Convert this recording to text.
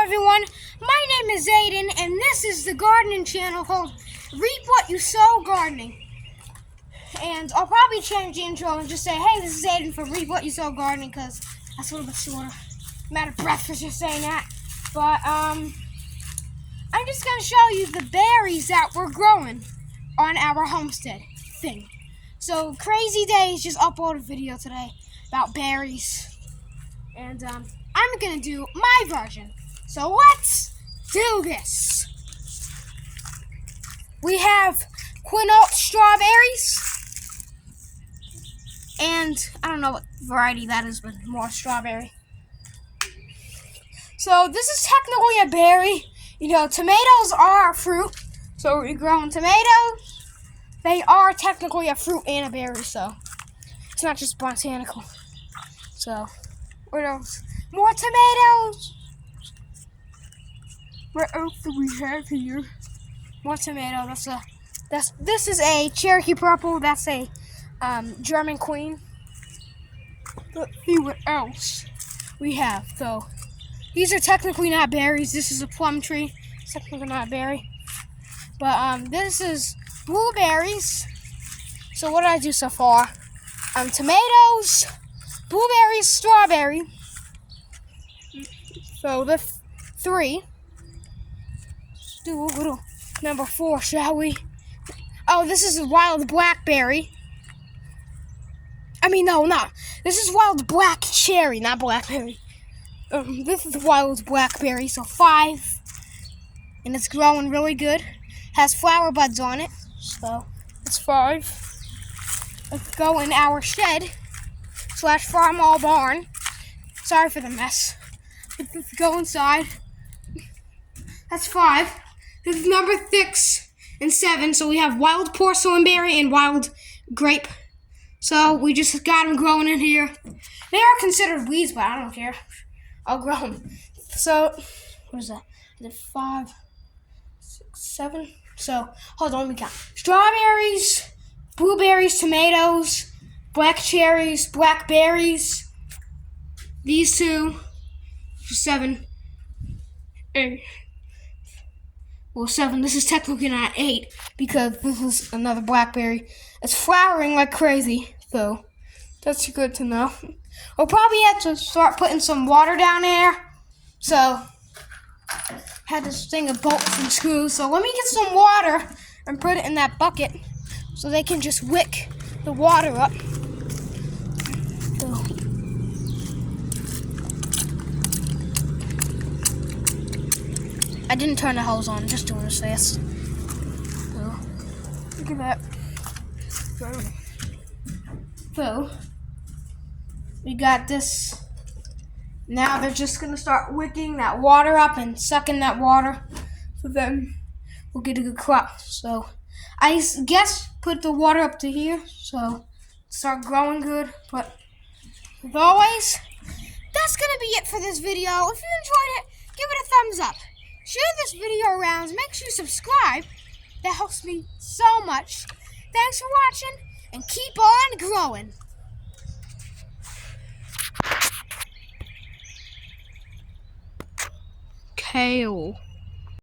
everyone, my name is Aiden, and this is the gardening channel called Reap What You Sow Gardening. And I'll probably change the intro and just say, hey, this is Aiden from Reap What You Sow Gardening, because that's a little bit shorter. I'm out of breath for just saying that. But I'm just going to show you the berries that we're growing on our homestead thing. So Crazy Days just uploaded a video today about berries. And I'm going to do my version. So let's do this. We have Quinault strawberries. And I don't know what variety that is, but more strawberry. So this is technically a berry. You know, tomatoes are a fruit. So we're growing tomatoes. They are technically a fruit and a berry, so it's not just botanical. So, what else? More tomatoes. What else do we have here? More tomato. This is a Cherokee Purple. That's a German Queen. Let's see what else we have. So these are technically not berries. This is a plum tree. It's technically not a berry. But this is blueberries. So what did I do so far? Tomatoes, blueberries, strawberry. So the three. Let's do a little number 4, shall we? Oh, this is a wild blackberry. I mean, no. This is wild black cherry, not blackberry. This is wild blackberry, so 5. And it's growing really good. Has flower buds on it, so it's 5. Let's go in our shed / farm all barn. Sorry for the mess. Let's go inside. That's 5. This is number 6 and 7. So we have wild porcelain berry and wild grape. So we just got them growing in here. They are considered weeds, but I don't care. I'll grow them. So, what is that? Is it 5, 6, 7? So, hold on, let me count. Strawberries, blueberries, tomatoes, black cherries, blackberries. These 2, 7, 8. Well, 7. This is technically not 8 because this is another blackberry. It's flowering like crazy, so that's good to know. We'll probably have to start putting some water down there. So, had this thing of bolts and screws. So let me get some water and put it in that bucket so they can just wick the water up. So, I didn't turn the hose on, just doing this fast. So, look at that. So, we got this. Now they're just going to start wicking that water up and sucking that water. So then we'll get a good crop. So, I guess put the water up to here. So, start growing good. But, as always, that's going to be it for this video. If you enjoyed it, give it a thumbs up. Share this video around. Make sure you subscribe. That helps me so much. Thanks for watching, and keep on growing. Kale.